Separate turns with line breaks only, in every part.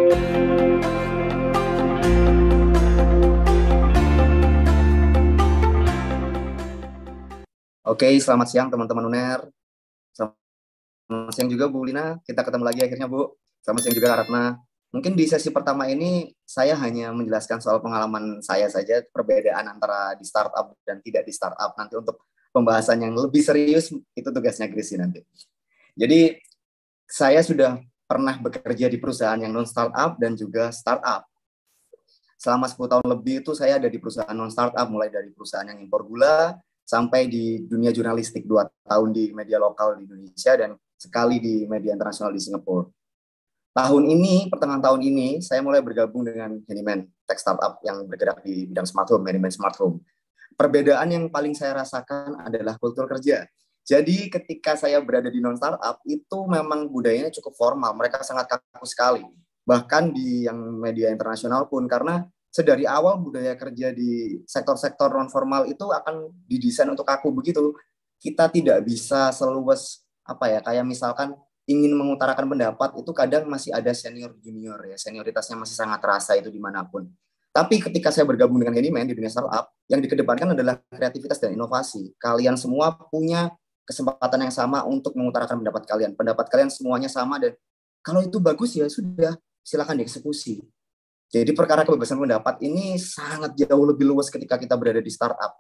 Oke, selamat siang teman-teman UNER. Selamat siang juga Bu Lina. Kita ketemu lagi akhirnya Bu. Selamat siang juga Kak Ratna. Mungkin di sesi pertama ini saya hanya menjelaskan soal pengalaman saya saja, perbedaan antara di startup dan tidak di startup. Nanti untuk pembahasan yang lebih serius itu tugasnya Grisi nanti. Jadi saya sudah pernah bekerja di perusahaan yang non startup dan juga startup. Selama 10 tahun lebih itu saya ada di perusahaan non startup, mulai dari perusahaan yang impor gula sampai di dunia jurnalistik 2 tahun di media lokal di Indonesia dan sekali di media internasional di Singapura. Tahun ini, pertengahan tahun ini, saya mulai bergabung dengan Handyman, tech startup yang bergerak di bidang smart home, Handyman Smart Home. Perbedaan yang paling saya rasakan adalah kultur kerja. Jadi ketika saya berada di non startup itu memang budayanya cukup formal, mereka sangat kaku sekali. Bahkan di yang media internasional pun karena sedari awal budaya kerja di sektor-sektor non formal itu akan didesain untuk kaku begitu. Kita tidak bisa seluas apa ya, kayak misalkan ingin mengutarakan pendapat itu kadang masih ada senior junior ya, senioritasnya masih sangat terasa itu dimanapun. Tapi ketika saya bergabung dengan Handyman di dunia startup, yang dikedepankan adalah kreativitas dan inovasi. Kalian semua punya kesempatan yang sama untuk mengutarakan pendapat kalian. Pendapat kalian semuanya sama dan kalau itu bagus ya sudah, silakan dieksekusi. Jadi perkara kebebasan pendapat ini sangat jauh lebih luas ketika kita berada di startup.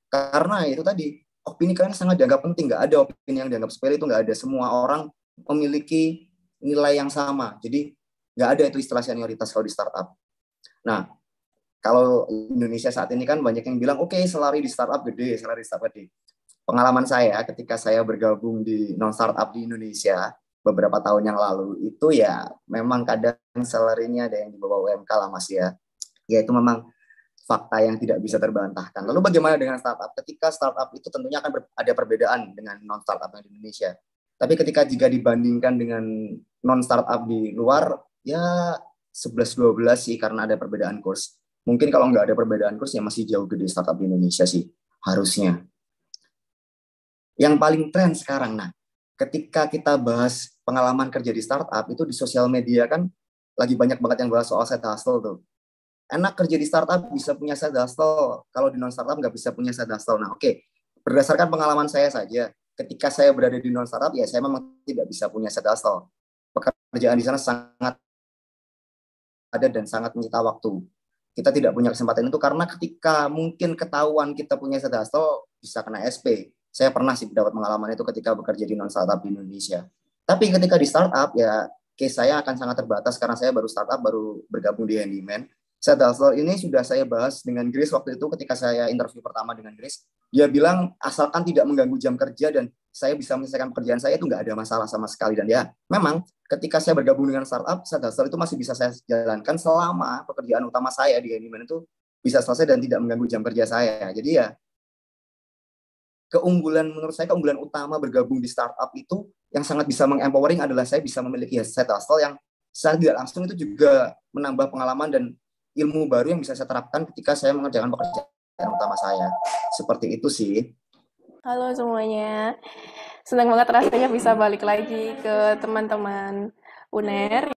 Karena itu tadi, opini kalian sangat dianggap penting. Nggak ada opini yang dianggap sepele, itu nggak ada. Semua orang memiliki nilai yang sama. Jadi nggak ada itu istilah senioritas kalau di startup. Nah, kalau Indonesia saat ini kan banyak yang bilang, oke, salary di startup gede, salary di startup gede. Pengalaman saya ketika saya bergabung di non-startup di Indonesia beberapa tahun yang lalu, itu ya memang kadang salary-nya ada yang di bawah UMK lah Mas ya. Ya itu memang fakta yang tidak bisa terbantahkan. Lalu bagaimana dengan startup? Ketika startup itu tentunya akan ada perbedaan dengan non-startup yang di Indonesia. Tapi ketika jika dibandingkan dengan non-startup di luar, ya 11-12 sih karena ada perbedaan kurs. Mungkin kalau nggak ada perbedaan kurs ya masih jauh gede startup di Indonesia sih, harusnya. Yang paling tren sekarang, nah, ketika kita bahas pengalaman kerja di startup, itu di sosial media kan lagi banyak banget yang bahas soal side hustle tuh. Enak kerja di startup bisa punya side hustle, kalau di non startup nggak bisa punya side hustle. Nah, oke. Berdasarkan pengalaman saya saja, ketika saya berada di non startup ya saya memang tidak bisa punya side hustle. Pekerjaan di sana sangat ada dan sangat menyita waktu. Kita tidak punya kesempatan itu karena ketika mungkin ketahuan kita punya side hustle bisa kena SP. Saya pernah sih dapat pengalaman itu ketika bekerja di non startup di Indonesia. Tapi ketika di startup ya case saya akan sangat terbatas karena saya baru startup, baru bergabung di Handyman. Side hustle ini sudah saya bahas dengan Grace waktu itu ketika saya interview pertama dengan Grace. Dia bilang asalkan tidak mengganggu jam kerja dan saya bisa menyelesaikan pekerjaan saya itu nggak ada masalah sama sekali. Dan ya memang ketika saya bergabung dengan startup, side hustle itu masih bisa saya jalankan selama pekerjaan utama saya di Handyman itu bisa selesai dan tidak mengganggu jam kerja saya. Jadi ya keunggulan menurut saya keunggulan utama bergabung di startup itu yang sangat bisa mengempowering adalah saya bisa memiliki side hustle yang secara tidak langsung itu juga menambah pengalaman dan ilmu baru yang bisa saya terapkan ketika saya mengerjakan pekerjaan utama saya. Seperti itu sih.
Halo semuanya, senang banget rasanya bisa balik lagi ke teman-teman UNER.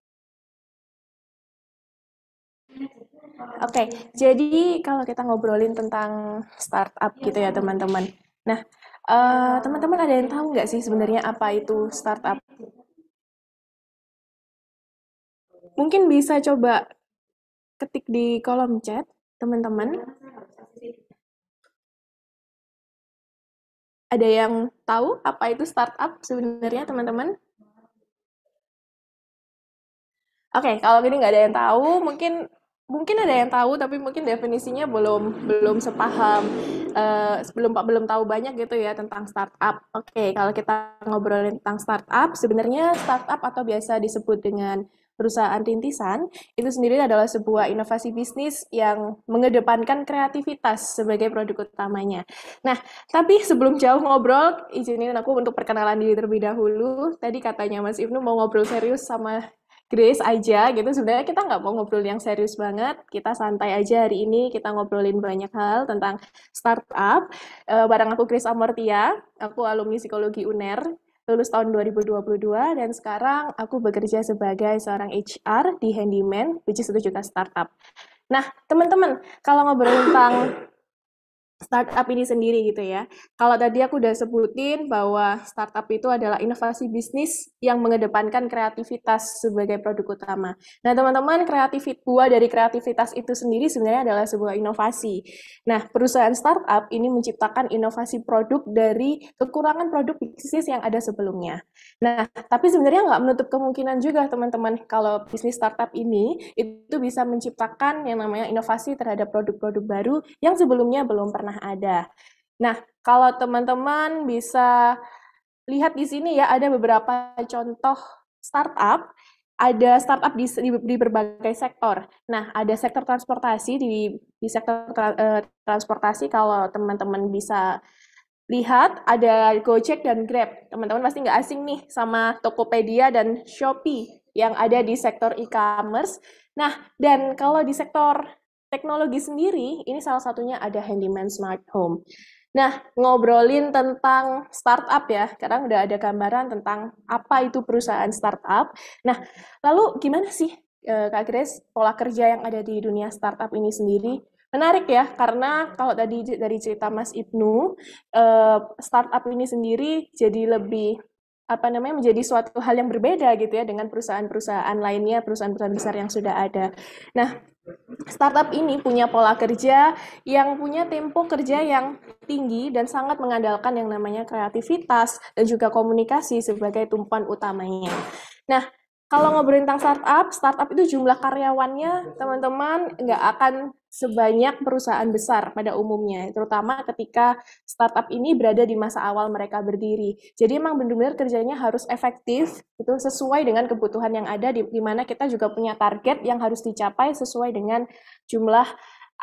Oke, jadi kalau kita ngobrolin tentang startup gitu ya teman-teman. Nah, teman-teman ada yang tahu nggak sih sebenarnya apa itu startup? Mungkin bisa coba ketik di kolom chat, teman-teman. Ada yang tahu apa itu startup sebenarnya, teman-teman? Oke, kalau gini nggak ada yang tahu, mungkin ada yang tahu, tapi mungkin definisinya belum sepaham, belum tahu banyak gitu ya tentang startup. Oke, kalau kita ngobrolin tentang startup, sebenarnya startup atau biasa disebut dengan perusahaan rintisan, itu sendiri adalah sebuah inovasi bisnis yang mengedepankan kreativitas sebagai produk utamanya. Nah, tapi sebelum jauh ngobrol, izinin aku untuk perkenalan diri terlebih dahulu. Tadi katanya Mas Ibnu mau ngobrol serius sama Grace aja gitu. Sebenarnya kita nggak mau ngobrol yang serius banget. Kita santai aja hari ini. Kita ngobrolin banyak hal tentang startup. Bareng aku Grace Amortia. Aku alumni psikologi UNER. lulus tahun 2022 dan sekarang aku bekerja sebagai seorang HR di Handyman, which is itu juga startup. Nah, teman-teman, kalau ngobrol tentang startup ini sendiri gitu ya. Kalau tadi aku udah sebutin bahwa startup itu adalah inovasi bisnis yang mengedepankan kreativitas sebagai produk utama. Nah, teman-teman, buah dari kreativitas itu sendiri sebenarnya adalah sebuah inovasi. Nah, perusahaan startup ini menciptakan inovasi produk dari kekurangan produk bisnis yang ada sebelumnya. Nah, tapi sebenarnya nggak menutup kemungkinan juga teman-teman kalau bisnis startup ini itu bisa menciptakan yang namanya inovasi terhadap produk-produk baru yang sebelumnya belum pernah ada. Nah, kalau teman-teman bisa lihat di sini ya, ada beberapa contoh startup. Ada startup di berbagai sektor. Nah, ada sektor transportasi, di sektor transportasi kalau teman-teman bisa lihat ada Gojek dan Grab. Teman-teman pasti nggak asing nih sama Tokopedia dan Shopee yang ada di sektor e-commerce. Nah, dan kalau di sektor teknologi sendiri, ini salah satunya ada Handyman Smart Home. Nah, ngobrolin tentang startup ya, sekarang udah ada gambaran tentang apa itu perusahaan startup. Nah, lalu gimana sih Kak Grace, pola kerja yang ada di dunia startup ini sendiri? Menarik ya, karena kalau tadi dari cerita Mas Ibnu, startup ini sendiri jadi lebih menjadi suatu hal yang berbeda gitu ya dengan perusahaan-perusahaan lainnya, perusahaan-perusahaan besar yang sudah ada. Nah, startup ini punya pola kerja yang punya tempo kerja yang tinggi dan sangat mengandalkan yang namanya kreativitas dan juga komunikasi sebagai tumpuan utamanya. Nah, kalau ngobrolin tentang startup itu jumlah karyawannya teman-teman nggak akan sebanyak perusahaan besar pada umumnya, terutama ketika startup ini berada di masa awal mereka berdiri. Jadi emang benar-benar kerjanya harus efektif, itu sesuai dengan kebutuhan yang ada, di mana kita juga punya target yang harus dicapai sesuai dengan jumlah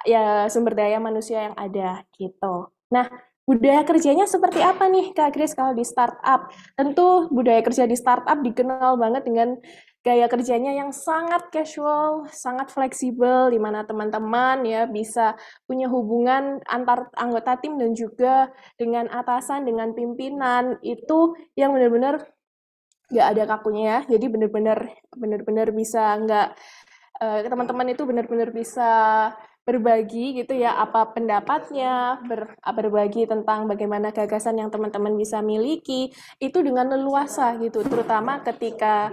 ya sumber daya manusia yang ada gitu. Nah, budaya kerjanya seperti apa nih Kak Grace kalau di startup? Tentu budaya kerja di startup dikenal banget dengan gaya kerjanya yang sangat casual, sangat fleksibel, di mana teman-teman ya bisa punya hubungan antar anggota tim dan juga dengan atasan, dengan pimpinan, itu yang benar-benar nggak ada kakunya ya. Jadi benar-benar bisa nggak teman-teman itu benar-benar bisa berbagi gitu ya apa pendapatnya, berbagi tentang bagaimana gagasan yang teman-teman bisa miliki itu dengan leluasa gitu, terutama ketika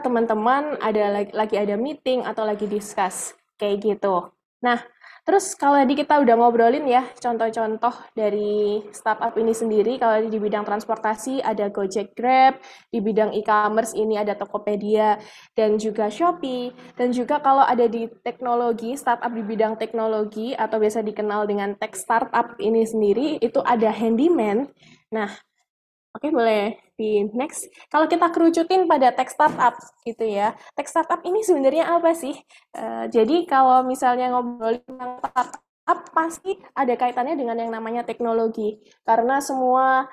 teman-teman lagi ada meeting atau lagi discuss kayak gitu. Nah, terus kalau tadi kita udah ngobrolin ya contoh-contoh dari startup ini sendiri, kalau di bidang transportasi ada Gojek, Grab, di bidang e-commerce ini ada Tokopedia dan juga Shopee, dan juga kalau ada di teknologi, startup di bidang teknologi atau biasa dikenal dengan tech startup ini sendiri, itu ada Handyman. Nah, oke, boleh di next. Kalau kita kerucutin pada tech startup gitu ya, tech startup ini sebenarnya apa sih? Jadi kalau misalnya ngobrolin tentang startup, pasti ada kaitannya dengan yang namanya teknologi. Karena semua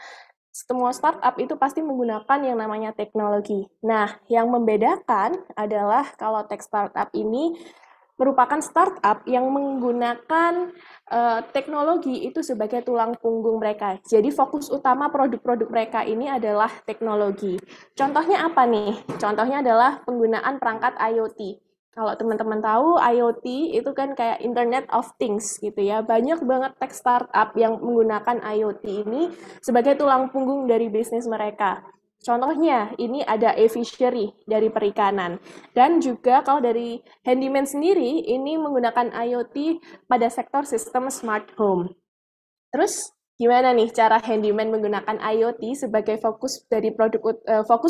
startup itu pasti menggunakan yang namanya teknologi. Nah, yang membedakan adalah kalau tech startup ini merupakan startup yang menggunakan teknologi itu sebagai tulang punggung mereka. Jadi fokus utama produk-produk mereka ini adalah teknologi. Contohnya apa nih? Contohnya adalah penggunaan perangkat IoT. Kalau teman-teman tahu, IoT itu kan kayak Internet of Things gitu ya. Banyak banget tech startup yang menggunakan IoT ini sebagai tulang punggung dari bisnis mereka. Contohnya, ini ada e-fishery dari perikanan. Dan juga kalau dari Handyman sendiri, ini menggunakan IoT pada sektor sistem smart home. Terus, gimana nih cara Handyman menggunakan IoT sebagai fokus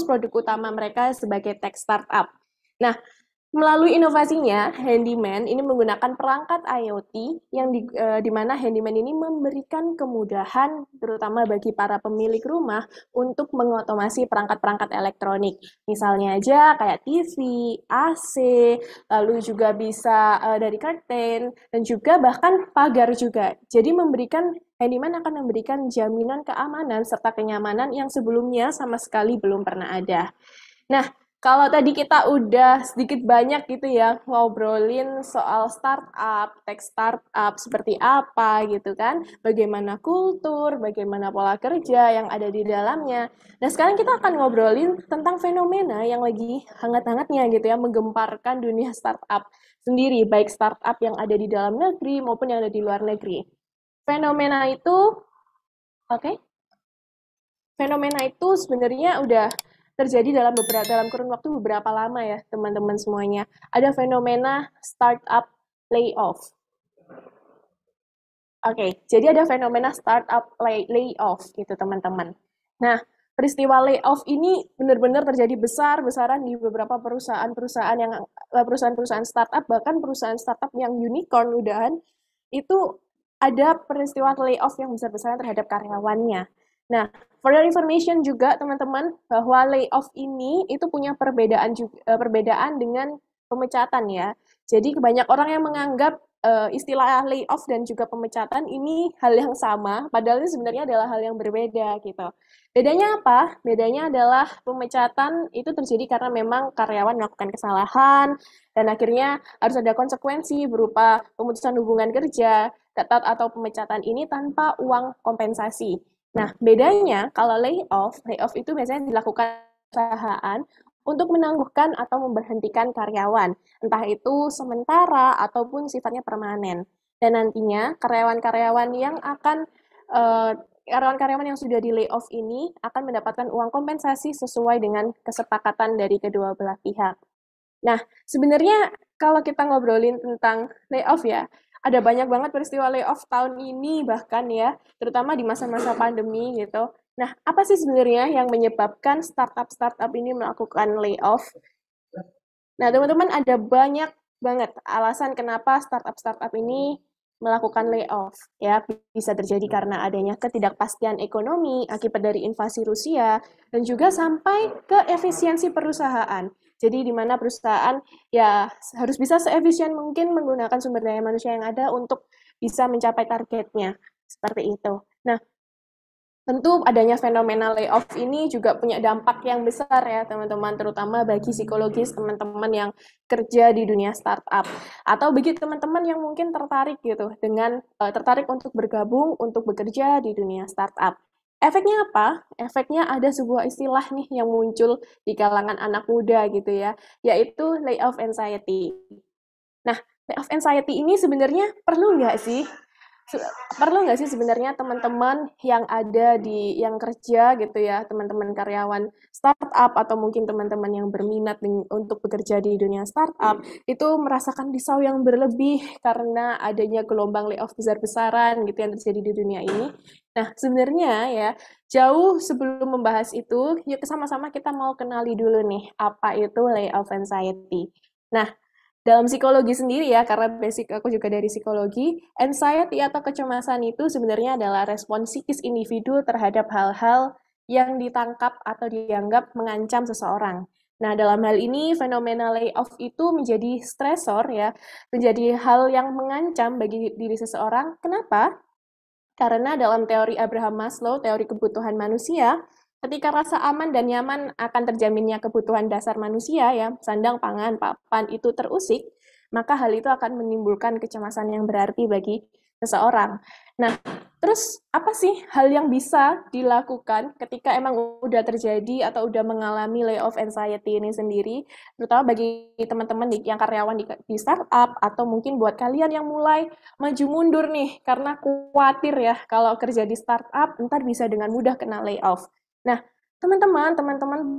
produk utama mereka sebagai tech startup? Nah, melalui inovasinya, Handyman ini menggunakan perangkat IoT yang di mana Handyman ini memberikan kemudahan terutama bagi para pemilik rumah untuk mengotomasi perangkat-perangkat elektronik. Misalnya aja kayak TV, AC, lalu juga bisa dari curtain dan juga bahkan pagar juga. Jadi Handyman akan memberikan jaminan keamanan serta kenyamanan yang sebelumnya sama sekali belum pernah ada. Nah, Kalau tadi kita udah sedikit banyak gitu ya ngobrolin soal startup, tech startup seperti apa gitu kan, bagaimana kultur, bagaimana pola kerja yang ada di dalamnya. Nah, sekarang kita akan ngobrolin tentang fenomena yang lagi hangat-hangatnya gitu ya, menggemparkan dunia startup sendiri, baik startup yang ada di dalam negeri maupun yang ada di luar negeri. Fenomena itu, oke, fenomena itu sebenarnya udah terjadi dalam kurun waktu beberapa lama ya, teman-teman semuanya. Ada fenomena startup layoff. Oke, jadi ada fenomena startup layoff gitu, teman-teman. Nah, peristiwa layoff ini benar-benar terjadi besar-besaran di beberapa perusahaan-perusahaan startup, bahkan perusahaan startup yang unicorn udahan itu ada peristiwa layoff yang besar-besaran terhadap karyawannya. Nah, for your information juga teman-teman bahwa layoff ini itu punya perbedaan dengan pemecatan ya. Jadi banyak orang yang menganggap istilah layoff dan juga pemecatan ini hal yang sama, padahal ini sebenarnya adalah hal yang berbeda gitu. Bedanya apa? Bedanya adalah pemecatan itu terjadi karena memang karyawan melakukan kesalahan dan akhirnya harus ada konsekuensi berupa pemutusan hubungan kerja, ketat atau pemecatan ini tanpa uang kompensasi. Nah, bedanya kalau layoff itu biasanya dilakukan perusahaan untuk menangguhkan atau memberhentikan karyawan, entah itu sementara ataupun sifatnya permanen. Dan nantinya karyawan-karyawan yang akan karyawan-karyawan yang sudah di layoff ini akan mendapatkan uang kompensasi sesuai dengan kesepakatan dari kedua belah pihak. Nah, sebenarnya kalau kita ngobrolin tentang layoff ya, ada banyak banget peristiwa layoff tahun ini bahkan ya, terutama di masa-masa pandemi gitu. Nah, apa sih sebenarnya yang menyebabkan startup-startup ini melakukan layoff? Nah, teman-teman ada banyak banget alasan kenapa startup-startup ini melakukan layoff. Ya, bisa terjadi karena adanya ketidakpastian ekonomi akibat dari invasi Rusia dan juga sampai ke efisiensi perusahaan. Jadi di mana perusahaan ya harus bisa seefisien mungkin menggunakan sumber daya manusia yang ada untuk bisa mencapai targetnya. Seperti itu. Nah, tentu adanya fenomena layoff ini juga punya dampak yang besar ya teman-teman, terutama bagi psikologis teman-teman yang kerja di dunia startup atau bagi teman-teman yang mungkin tertarik gitu dengan tertarik untuk bergabung untuk bekerja di dunia startup. Efeknya apa? Efeknya ada sebuah istilah nih yang muncul di kalangan anak muda gitu ya, yaitu layoff anxiety. Nah, layoff anxiety ini sebenarnya perlu nggak sih? Perlu nggak sih sebenarnya teman-teman yang ada di yang kerja gitu ya, teman-teman karyawan startup atau mungkin teman-teman yang berminat untuk bekerja di dunia startup itu merasakan risau yang berlebih karena adanya gelombang layoff besar-besaran gitu yang terjadi di dunia ini. Nah, sebenarnya ya jauh sebelum membahas itu, yuk sama-sama kita mau kenali dulu nih apa itu layoff anxiety. Nah, dalam psikologi sendiri ya, karena basic aku juga dari psikologi, anxiety atau kecemasan itu sebenarnya adalah respon psikis individu terhadap hal-hal yang ditangkap atau dianggap mengancam seseorang. Nah, dalam hal ini fenomena layoff itu menjadi stresor ya, menjadi hal yang mengancam bagi diri seseorang. Kenapa? Karena dalam teori Abraham Maslow, teori kebutuhan manusia, ketika rasa aman dan nyaman akan terjaminnya kebutuhan dasar manusia, ya, sandang, pangan, papan itu terusik, maka hal itu akan menimbulkan kecemasan yang berarti bagi seseorang. Nah, terus apa sih hal yang bisa dilakukan ketika emang udah terjadi atau udah mengalami layoff anxiety ini sendiri, terutama bagi teman-teman yang karyawan di startup atau mungkin buat kalian yang mulai maju mundur nih karena khawatir ya kalau kerja di startup ntar bisa dengan mudah kena layoff. Nah, teman-teman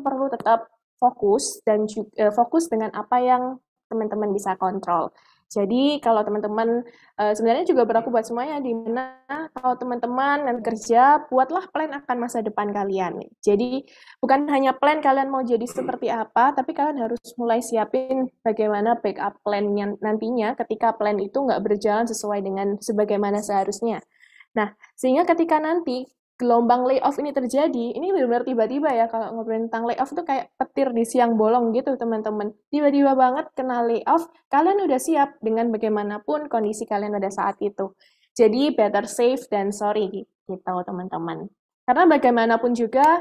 perlu tetap fokus dan juga fokus dengan apa yang teman-teman bisa kontrol. Jadi kalau teman-teman sebenarnya juga berlaku buat semuanya, di mana kalau teman-teman nanti kerja, buatlah plan akan masa depan kalian. Jadi bukan hanya plan kalian mau jadi seperti apa, tapi kalian harus mulai siapin bagaimana backup plan-nya nantinya ketika plan itu nggak berjalan sesuai dengan sebagaimana seharusnya. Nah, sehingga ketika nanti gelombang layoff ini terjadi, ini benar-benar tiba-tiba ya, kalau ngobrolin tentang layoff itu kayak petir di siang bolong gitu teman-teman. Tiba-tiba banget kena layoff, kalian udah siap dengan bagaimanapun kondisi kalian pada saat itu. Jadi better safe than sorry gitu teman-teman. Karena bagaimanapun juga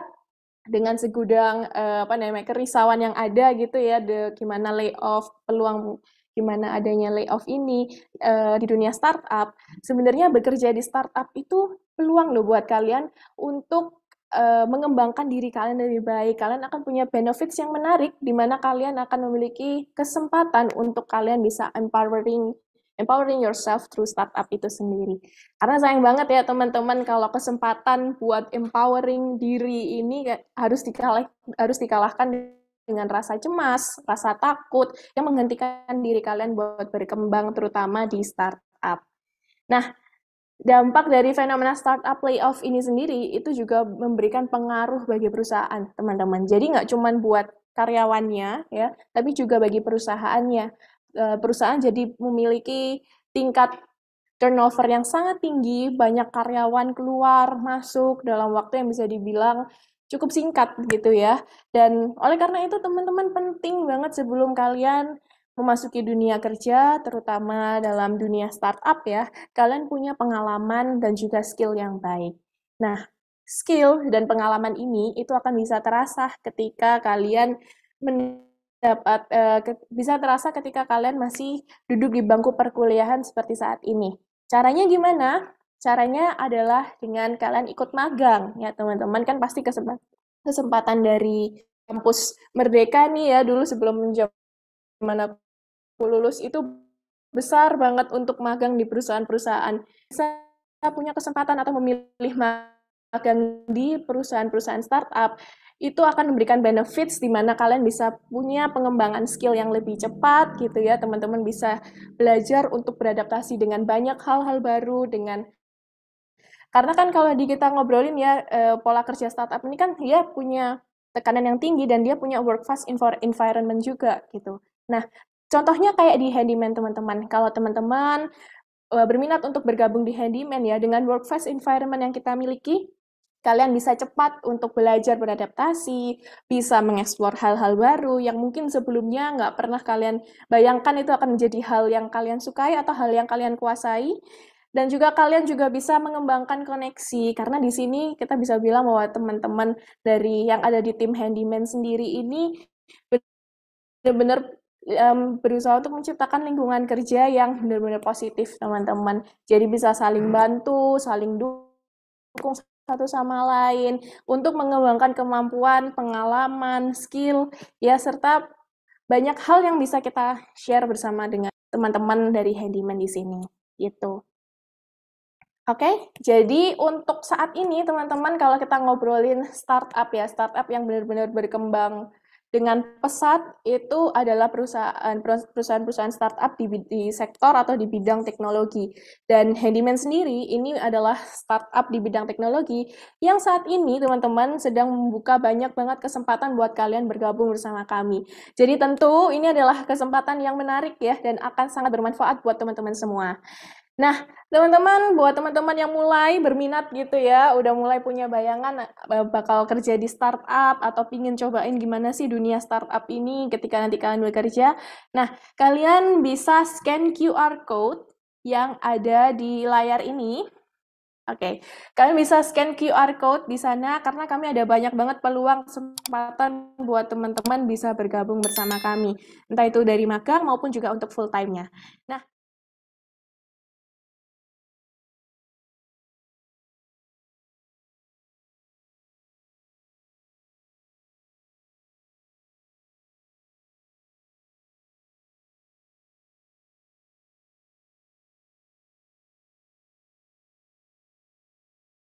dengan segudang apa namanya kerisauan yang ada gitu ya, gimana layoff, peluang gimana adanya layoff ini di dunia startup. Sebenarnya bekerja di startup itu peluang loh buat kalian untuk mengembangkan diri kalian lebih baik. Kalian akan punya benefits yang menarik, di mana kalian akan memiliki kesempatan untuk kalian bisa empowering yourself through startup itu sendiri. Karena sayang banget ya teman-teman kalau kesempatan buat empowering diri ini harus dikalahkan dengan rasa cemas, rasa takut yang menghentikan diri kalian buat berkembang terutama di startup. Nah, dampak dari fenomena startup layoff ini sendiri itu juga memberikan pengaruh bagi perusahaan, teman-teman. Jadi nggak cuma buat karyawannya ya, tapi juga bagi perusahaannya. Perusahaan jadi memiliki tingkat turnover yang sangat tinggi, banyak karyawan keluar masuk dalam waktu yang bisa dibilang cukup singkat gitu ya. Dan oleh karena itu teman-teman penting banget sebelum kalian memasuki dunia kerja, terutama dalam dunia startup ya, kalian punya pengalaman dan juga skill yang baik. Nah, skill dan pengalaman ini itu akan bisa terasa ketika kalian bisa terasa ketika kalian masih duduk di bangku perkuliahan seperti saat ini. Caranya gimana? Caranya adalah dengan kalian ikut magang ya teman-teman, kan pasti kesempatan dari kampus Merdeka nih ya, dulu sebelum zaman aku lulus itu besar banget untuk magang di perusahaan-perusahaan. Bisa punya kesempatan atau memilih magang di perusahaan-perusahaan startup, itu akan memberikan benefits di mana kalian bisa punya pengembangan skill yang lebih cepat gitu ya. Teman-teman bisa belajar untuk beradaptasi dengan banyak hal-hal baru karena kan kalau kita ngobrolin ya pola kerja startup ini kan dia punya tekanan yang tinggi dan dia punya work fast environment juga gitu. Nah, contohnya kayak di handyman teman-teman. Kalau teman-teman berminat untuk bergabung di handyman ya dengan work fast environment yang kita miliki, kalian bisa cepat untuk belajar beradaptasi, bisa mengeksplor hal-hal baru yang mungkin sebelumnya nggak pernah kalian bayangkan itu akan menjadi hal yang kalian sukai atau hal yang kalian kuasai. Dan juga kalian juga bisa mengembangkan koneksi, karena di sini kita bisa bilang bahwa teman-teman dari yang ada di tim handyman sendiri ini benar-benar berusaha untuk menciptakan lingkungan kerja yang benar-benar positif, teman-teman. Jadi bisa saling bantu, saling dukung satu sama lain untuk mengembangkan kemampuan, pengalaman, skill, ya serta banyak hal yang bisa kita share bersama dengan teman-teman dari handyman di sini. Gitu. Oke, jadi untuk saat ini teman-teman kalau kita ngobrolin startup ya, startup yang benar-benar berkembang dengan pesat itu adalah perusahaan-perusahaan startup di sektor atau di bidang teknologi. Dan Handyman sendiri ini adalah startup di bidang teknologi yang saat ini teman-teman sedang membuka banyak banget kesempatan buat kalian bergabung bersama kami. Jadi tentu ini adalah kesempatan yang menarik ya dan akan sangat bermanfaat buat teman-teman semua. Nah, teman-teman, buat teman-teman yang mulai berminat gitu ya, udah mulai punya bayangan bakal kerja di startup atau pingin cobain gimana sih dunia startup ini ketika nanti kalian bekerja. Nah, kalian bisa scan QR code yang ada di layar ini. Oke, kalian bisa scan QR code di sana karena kami ada banyak banget peluang kesempatan buat teman-teman bisa bergabung bersama kami. Entah itu dari magang maupun juga untuk full time-nya. Nah,